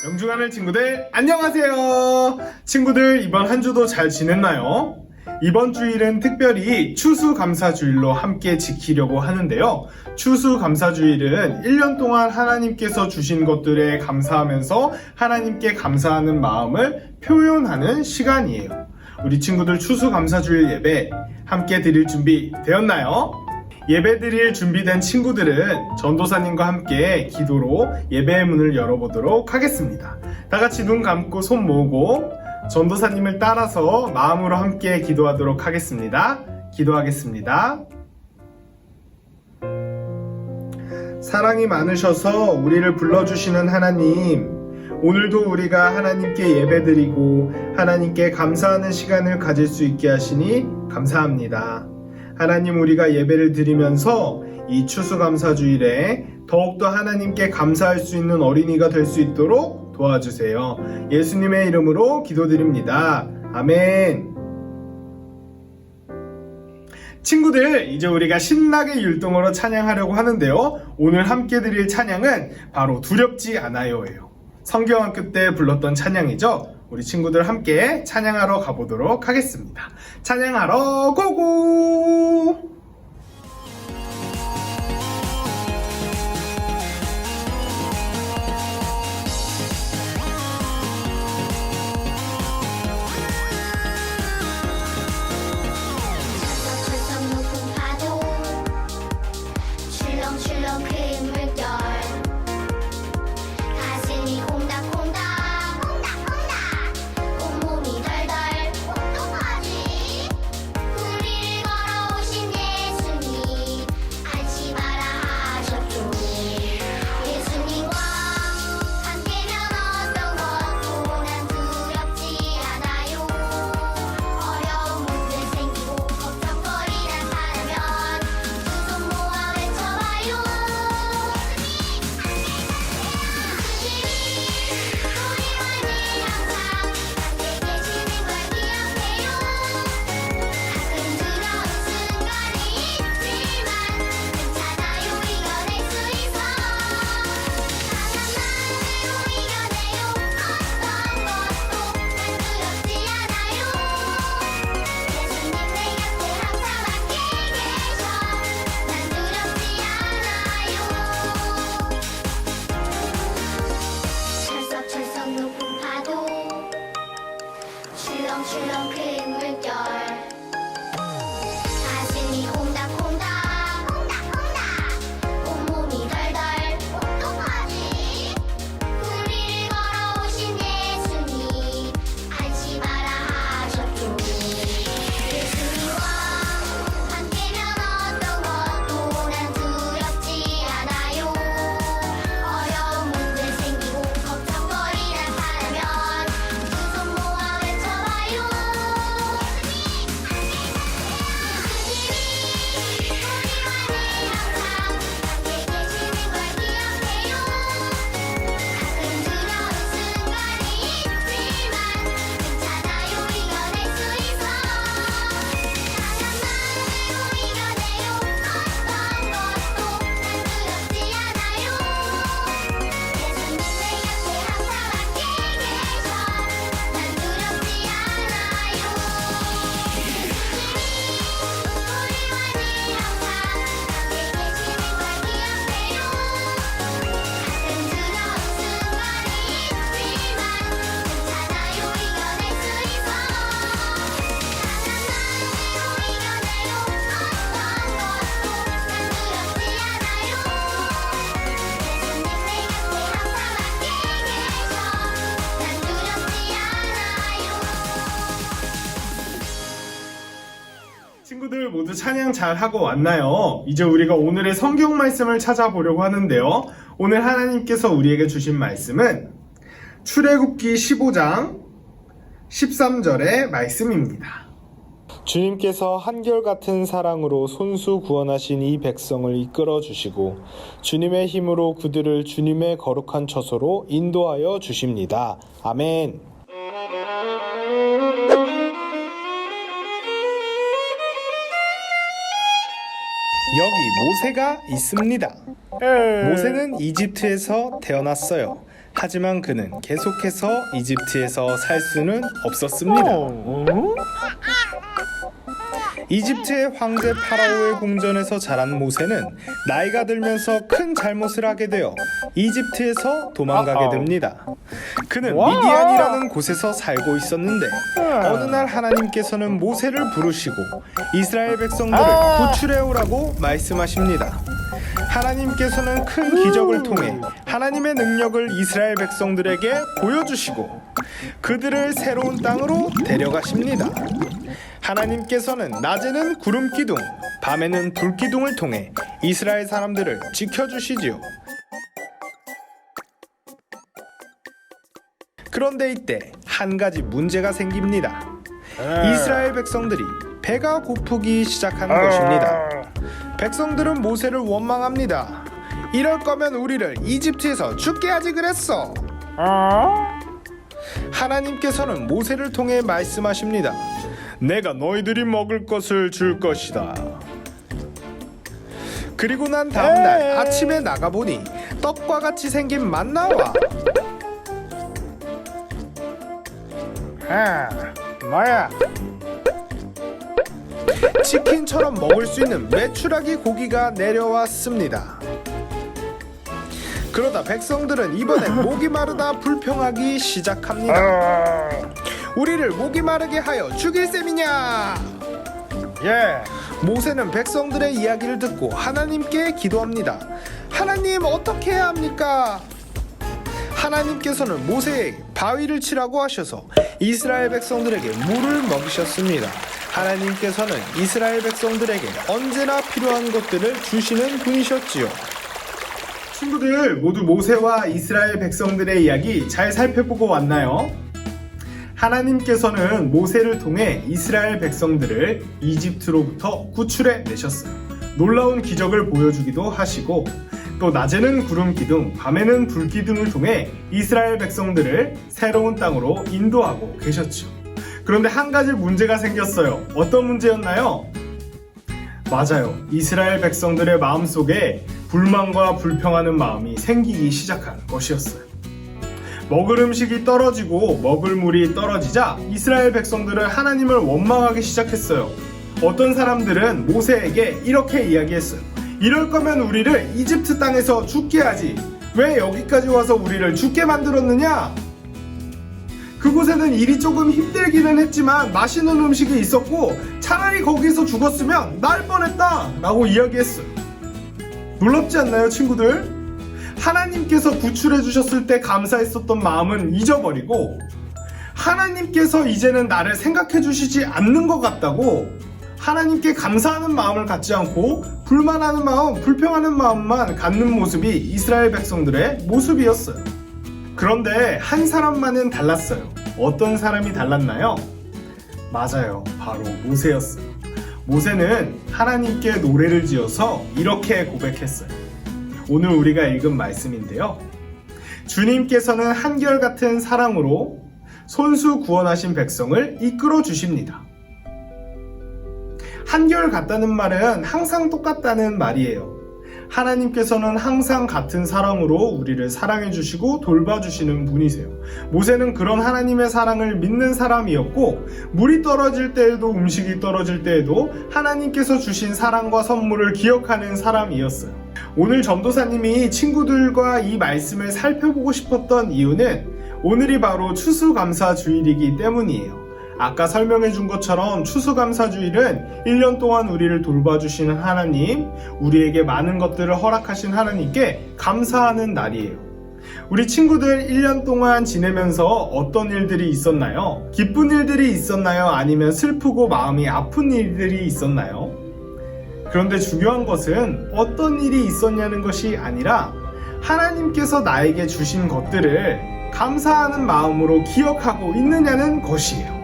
영중하늘 친구들 안녕하세요. 친구들 이번 한 주도 잘 지냈나요? 이번 주일은 특별히 추수감사주일로 함께 지키려고 하는데요. 추수감사주일은 1년 동안 하나님께서 주신 것들에 감사하면서 하나님께 감사하는 마음을 표현하는 시간이에요. 우리 친구들 추수감사주일 예배 함께 드릴 준비 되었나요? 예배 드릴 준비된 친구들은 전도사님과 함께 기도로 예배의 문을 열어보도록 하겠습니다. 다 같이 눈 감고 손 모으고 전도사님을 따라서 마음으로 함께 기도하도록 하겠습니다. 기도하겠습니다. 사랑이 많으셔서 우리를 불러주시는 하나님, 오늘도 우리가 하나님께 예배드리고 하나님께 감사하는 시간을 가질 수 있게 하시니 감사합니다. 하나님, 우리가 예배를 드리면서 이 추수감사주일에 더욱더 하나님께 감사할 수 있는 어린이가 될 수 있도록 도와주세요. 예수님의 이름으로 기도드립니다. 아멘. 친구들, 이제 우리가 신나게 율동으로 찬양하려고 하는데요. 오늘 함께 드릴 찬양은 바로 두렵지 않아요예요. 성경학교 때 불렀던 찬양이죠. 우리 친구들 함께 찬양하러 가보도록 하겠습니다. 찬양하러 고고! 철썩철썩 높은 파도 출렁출렁 큰 물결 가슴이 콩닥콩닥 콩닥콩닥 온몸이 덜덜 어떡하지? 우리를 걸어오신 예수님 안심 마라 하셨죠. 예수님과 함께면 어떤 것도 난 두렵지 않아요. 어려운 문제 생기고 걱정거리란 사라면 두 손 모아 외쳐봐요. 우리와 늘 항상 함께 계시는 걸 기억해요. 가끔 두려운 순간이 있지만 괜찮아요. 이겨낼 수 있어. 강한 마음으로 이겨내요. 어떤 것도 난 두렵지 않아요. 예수님 내 곁에 항상 함께 계셔. 난 두렵지 않아요. 철썩철썩 높은 파도 출렁출렁 큰 물결 가슴이 콩닥콩닥 온몸이 덜덜 어떡하지? 우리를 걸어오신 예수님 안심 마라 하셨죠. 예수님과 함께면 어떤 것도 난 두렵지 않아요. 어려운 문제 생기고 걱정거리란 사라면 두 손 모아 외쳐봐요. 예수님이 우리와 늘 항상 함께 계시는 걸 기억해요. 가끔 두려운 순간이 있지만 괜찮아요. 이겨낼 수 있어. 강한 마음으로 이겨내요. 어떤 것도 난 두렵지 않아요. 예수님 내 곁에 항상 함께 계셔. 난 두렵지 않아요. 우리와 늘 항상 함께 계시는 걸 기억해요. 가끔 두려운 순간이 있지만 괜찮아요. 이겨낼 수 있어. 강한 마음으로 이겨내요. 어떤 것도 난 두렵지 않아요. 예수님 내 곁에 항상 함께 계셔. 난 두렵지 않아요. 친구들 모두 찬양 잘 하고 왔나요? 이제 우리가 오늘의 성경 말씀을 찾아보려고 하는데요. 오늘 하나님께서 우리에게 주신 말씀은 출애굽기 15장 13절의 말씀입니다. 주님께서 한결같은 사랑으로 손수 구원하신 이 백성을 이끌어 주시고 주님의 힘으로 그들을 주님의 거룩한 처소로 인도하여 주십니다. 아멘. 여기 모세가 있습니다. 모세는 이집트에서 태어났어요. 하지만 그는 계속해서 이집트에서 살 수는 없었습니다. 이집트의 황제 파라오의 궁전에서 자란 모세는 나이가 들면서 큰 잘못을 하게 되어 이집트에서 도망가게 됩니다. 그는 미디안이라는 곳에서 살고 있었는데 어느 날 하나님께서는 모세를 부르시고 이스라엘 백성들을 구출해 오라고 말씀하십니다. 하나님께서는 큰 기적을 통해 하나님의 능력을 이스라엘 백성들에게 보여주시고 그들을 새로운 땅으로 데려가십니다. 하나님께서는 낮에는 구름 기둥, 밤에는 불 기둥을 통해 이스라엘 사람들을 지켜주시지요. 그런데 이때 한 가지 문제가 생깁니다. 이스라엘 백성들이 배가 고프기 시작한 것입니다. 백성들은 모세를 원망합니다. 이럴 거면 우리를 이집트에서 죽게 하지 그랬어. 하나님께서는 모세를 통해 말씀하십니다. 내가 너희들이 먹을 것을 줄 것이다. 그리고 난 다음날 아침에 나가보니 떡과 같이 생긴 만나와 뭐야? 치킨처럼 먹을 수 있는 메추라기 고기가 내려왔습니다. 그러다 백성들은 이번엔 목이 마르다 불평하기 시작합니다. 우리를 목이 마르게 하여 죽일 셈이냐? 모세는 백성들의 이야기를 듣고 하나님께 기도합니다. 하나님, 어떻게 해야 합니까? 하나님께서는 모세에게 바위를 치라고 하셔서 이스라엘 백성들에게 물을 먹이셨습니다. 하나님께서는 이스라엘 백성들에게 언제나 필요한 것들을 주시는 분이셨지요. 친구들 모두 모세와 이스라엘 백성들의 이야기 잘 살펴보고 왔나요? 하나님께서는 모세를 통해 이스라엘 백성들을 이집트로부터 구출해 내셨어요. 놀라운 기적을 보여주기도 하시고 또 낮에는 구름 기둥, 밤에는 불 기둥을 통해 이스라엘 백성들을 새로운 땅으로 인도하고 계셨죠. 그런데 한 가지 문제가 생겼어요. 어떤 문제였나요? 맞아요. 이스라엘 백성들의 마음속에 불만과 불평하는 마음이 생기기 시작한 것이었어요. 먹을 음식이 떨어지고 먹을 물이 떨어지자 이스라엘 백성들은 하나님을 원망하기 시작했어요. 어떤 사람들은 모세에게 이렇게 이야기했어요. 이럴 거면 우리를 이집트 땅에서 죽게 하지. 왜 여기까지 와서 우리를 죽게 만들었느냐? 그곳에는 일이 조금 힘들기는 했지만 맛있는 음식이 있었고 차라리 거기서 죽었으면 날 뻔했다 라고 이야기했어요. 놀랍지 않나요, 친구들? 하나님께서 구출해 주셨을 때 감사했었던 마음은 잊어버리고 하나님께서 이제는 나를 생각해 주시지 않는 것 같다고 하나님께 감사하는 마음을 갖지 않고 불만하는 마음, 불평하는 마음만 갖는 모습이 이스라엘 백성들의 모습이었어요. 그런데 한 사람만은 달랐어요. 어떤 사람이 달랐나요? 맞아요. 바로 모세였어요. 모세는 하나님께 노래를 지어서 이렇게 고백했어요. 오늘 우리가 읽은 말씀인데요. 주님께서는 한결같은 사랑으로 손수 구원하신 백성을 이끌어 주십니다. 한결같다는 말은 항상 똑같다는 말이에요. 하나님께서는 항상 같은 사랑으로 우리를 사랑해 주시고 돌봐주시는 분이세요. 모세는 그런 하나님의 사랑을 믿는 사람이었고 물이 떨어질 때에도 음식이 떨어질 때에도 하나님께서 주신 사랑과 선물을 기억하는 사람이었어요. 오늘 전도사님이 친구들과 이 말씀을 살펴보고 싶었던 이유는 오늘이 바로 추수감사주일이기 때문이에요. 아까 설명해 준 것처럼 추수감사주일은 1년 동안 우리를 돌봐주시는 하나님, 우리에게 많은 것들을 허락하신 하나님께 감사하는 날이에요. 우리 친구들 1년 동안 지내면서 어떤 일들이 있었나요? 기쁜 일들이 있었나요? 아니면 슬프고 마음이 아픈 일들이 있었나요? 그런데 중요한 것은 어떤 일이 있었냐는 것이 아니라 하나님께서 나에게 주신 것들을 감사하는 마음으로 기억하고 있느냐는 것이에요.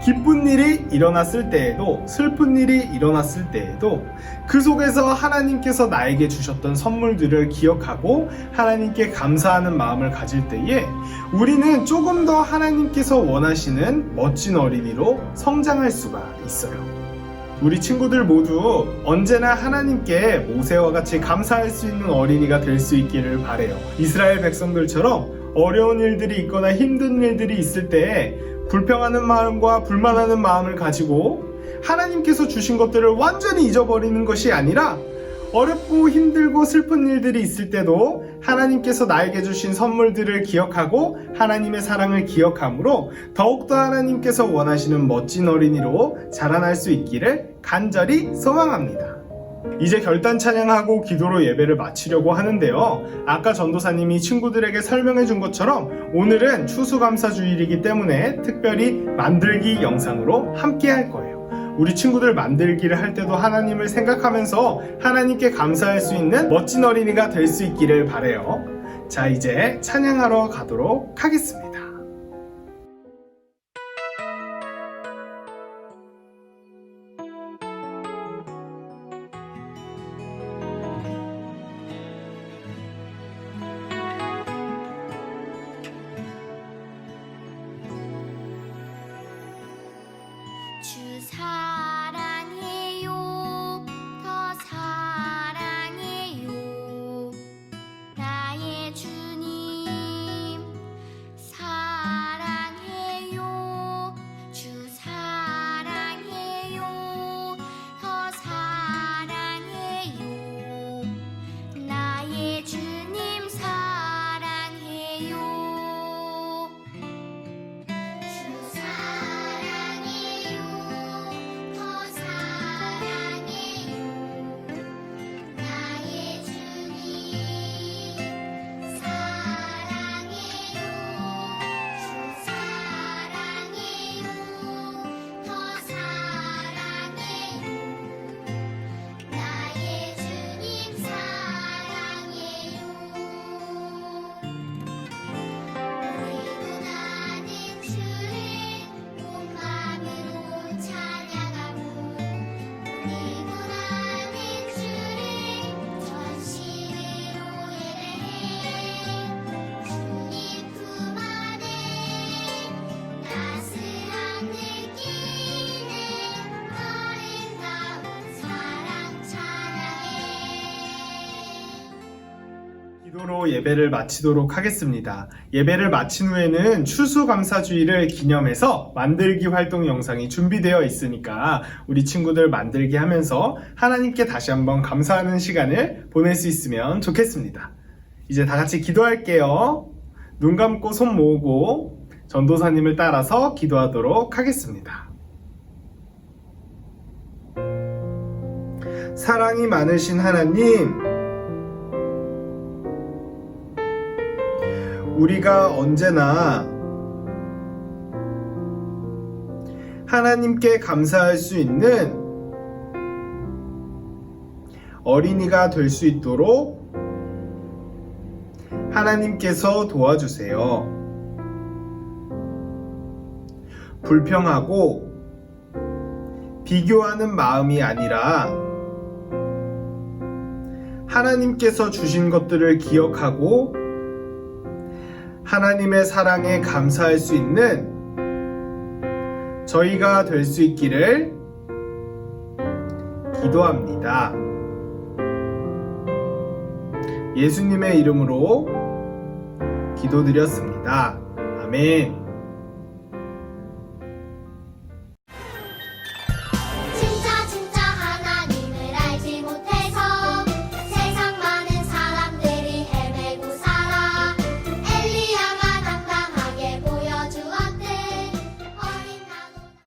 기쁜 일이 일어났을 때에도 슬픈 일이 일어났을 때에도 그 속에서 하나님께서 나에게 주셨던 선물들을 기억하고 하나님께 감사하는 마음을 가질 때에 우리는 조금 더 하나님께서 원하시는 멋진 어린이로 성장할 수가 있어요. 우리 친구들 모두 언제나 하나님께 모세와 같이 감사할 수 있는 어린이가 될 수 있기를 바래요. 이스라엘 백성들처럼 어려운 일들이 있거나 힘든 일들이 있을 때 불평하는 마음과 불만하는 마음을 가지고 하나님께서 주신 것들을 완전히 잊어버리는 것이 아니라 어렵고 힘들고 슬픈 일들이 있을 때도 하나님께서 나에게 주신 선물들을 기억하고 하나님의 사랑을 기억함으로 더욱더 하나님께서 원하시는 멋진 어린이로 자라날 수 있기를 간절히 소망합니다. 이제 결단 찬양하고 기도로 예배를 마치려고 하는데요. 아까 전도사님이 친구들에게 설명해 준 것처럼 오늘은 추수감사주일이기 때문에 특별히 만들기 영상으로 함께 할 거예요. 우리 친구들 만들기를 할 때도 하나님을 생각하면서 하나님께 감사할 수 있는 멋진 어린이가 될 수 있기를 바래요. 자, 이제 찬양하러 가도록 하겠습니다. 주 사랑해요 더 사랑해요 나의 주님 사랑해요 주 사랑해요 더 사랑해요 나의 주님 사랑해요 주 사랑해요 더 사랑해요 나의 주님 사랑해요 주 사랑해요 더 사랑해요 나의 주님 사랑해요 그리고 나는 주를 온 마음으로 찬양하고 그리고 나는 주를 전심으로 예배해 주님 품 안에 따스함 느끼는 아름다운 사랑 찬양해 기도로 예배를 마치도록 하겠습니다. 예배를 마친 후에는 추수감사주일을 기념해서 만들기 활동 영상이 준비되어 있으니까 우리 친구들 만들기 하면서 하나님께 다시 한번 감사하는 시간을 보낼 수 있으면 좋겠습니다. 이제 다 같이 기도할게요. 눈 감고 손 모으고 전도사님을 따라서 기도하도록 하겠습니다. 사랑이 많으신 하나님, 우리가 언제나 하나님께 감사할 수 있는 어린이가 될 수 있도록 하나님께서 도와주세요. 불평하고 비교하는 마음이 아니라 하나님께서 주신 것들을 기억하고 하나님의 사랑에 감사할 수 있는 저희가 될 수 있기를 기도합니다. 예수님의 이름으로 기도드렸습니다. 아멘.